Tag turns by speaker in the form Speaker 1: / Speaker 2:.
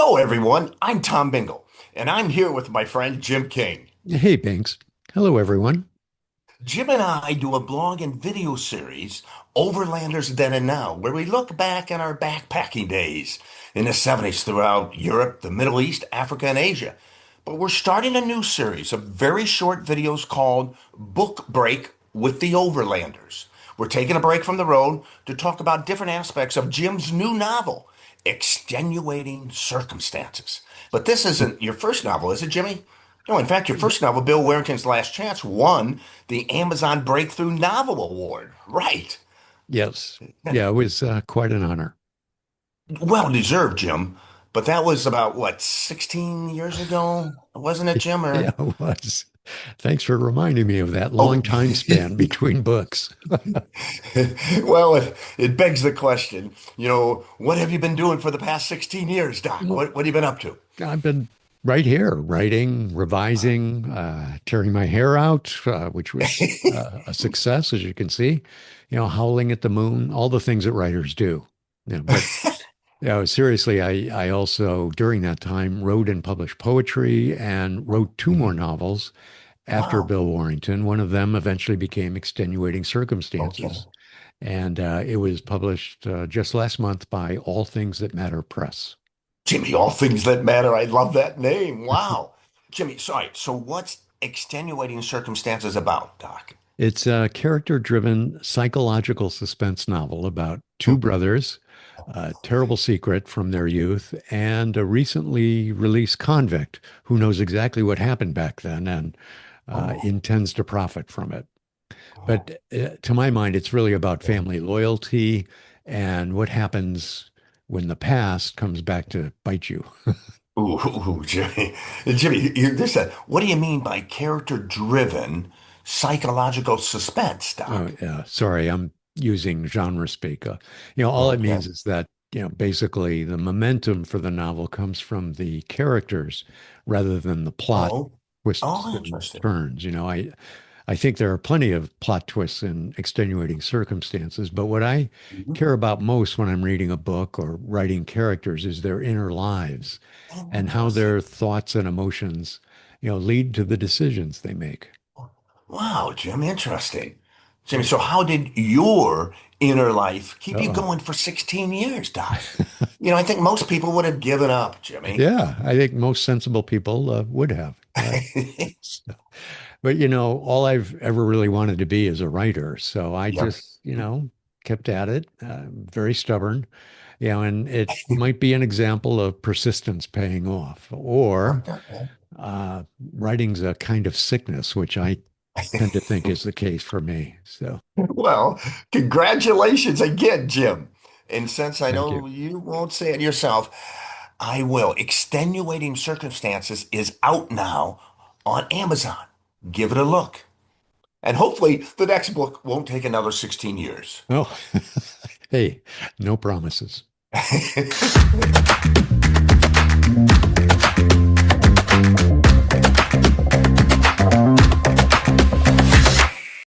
Speaker 1: Hello, everyone. I'm Tom Bingle, and I'm here with my friend Jim King.
Speaker 2: Hey, Binks. Hello, everyone.
Speaker 1: Jim and I do a blog and video series, Overlanders Then and Now, where we look back on our backpacking days in the 70s throughout Europe, the Middle East, Africa, and Asia. But we're starting a new series of very short videos called Book Break with the Overlanders. We're taking a break from the road to talk about different aspects of Jim's new novel, Extenuating Circumstances. But this isn't your first novel, is it, Jimmy? No, in fact, your first novel, Bill Warrington's Last Chance, won the Amazon Breakthrough Novel Award. Right.
Speaker 2: Yes. Yeah, it was quite an honor.
Speaker 1: Well deserved, Jim. But that was about, what, 16 years ago? Wasn't it, Jim?
Speaker 2: Yeah,
Speaker 1: Or,
Speaker 2: it was. Thanks for reminding me of that long
Speaker 1: oh,
Speaker 2: time span between books.
Speaker 1: well, it begs the question, what have you been doing for the past 16 years, Doc?
Speaker 2: Well,
Speaker 1: What have you been up to?
Speaker 2: I've been right here writing, revising, tearing my hair out, which was a success, as you can see, howling at the moon, all the things that writers do. But seriously, I also, during that time, wrote and published poetry and wrote two more novels after
Speaker 1: Wow.
Speaker 2: Bill Warrington. One of them eventually became Extenuating
Speaker 1: Okay.
Speaker 2: Circumstances. And it was published just last month by All Things That Matter Press.
Speaker 1: Jimmy, all things that matter. I love that name. Wow. Jimmy, sorry. So what's extenuating circumstances about, Doc?
Speaker 2: It's a character-driven psychological suspense novel about two brothers, a terrible secret from their youth, and a recently released convict who knows exactly what happened back then and
Speaker 1: Oh,
Speaker 2: intends to profit from it.
Speaker 1: oh.
Speaker 2: But to my mind, it's really about family loyalty and what happens when the past comes back to bite you.
Speaker 1: Ooh, Jimmy. Jimmy, this what do you mean by character-driven psychological suspense,
Speaker 2: Oh,
Speaker 1: Doc?
Speaker 2: yeah. Sorry, I'm using genre speak. All it
Speaker 1: Okay.
Speaker 2: means is that, basically the momentum for the novel comes from the characters rather than the plot
Speaker 1: Oh,
Speaker 2: twists
Speaker 1: oh,
Speaker 2: and
Speaker 1: interesting.
Speaker 2: turns. I think there are plenty of plot twists in extenuating circumstances, but what I
Speaker 1: Mhm.
Speaker 2: care about most when I'm reading a book or writing characters is their inner lives and how
Speaker 1: Interesting.
Speaker 2: their thoughts and emotions, lead to the decisions they make.
Speaker 1: Wow, Jim, interesting. Jimmy, so how did your inner life keep you
Speaker 2: Uh-oh.
Speaker 1: going for 16 years, Doc? I think most people would have given up, Jimmy.
Speaker 2: Yeah, I think most sensible people would have. So- but all I've ever really wanted to be is a writer. So I
Speaker 1: Yep.
Speaker 2: just, kept at it, very stubborn, and it might be an example of persistence paying off, or uh, writing's a kind of sickness, which I tend to think is the case for me. So
Speaker 1: Well, congratulations again, Jim. And since I
Speaker 2: thank you.
Speaker 1: know you won't say it yourself, I will. Extenuating Circumstances is out now on Amazon. Give it a look. And hopefully the next book won't take another 16 years.
Speaker 2: Oh, hey, no promises.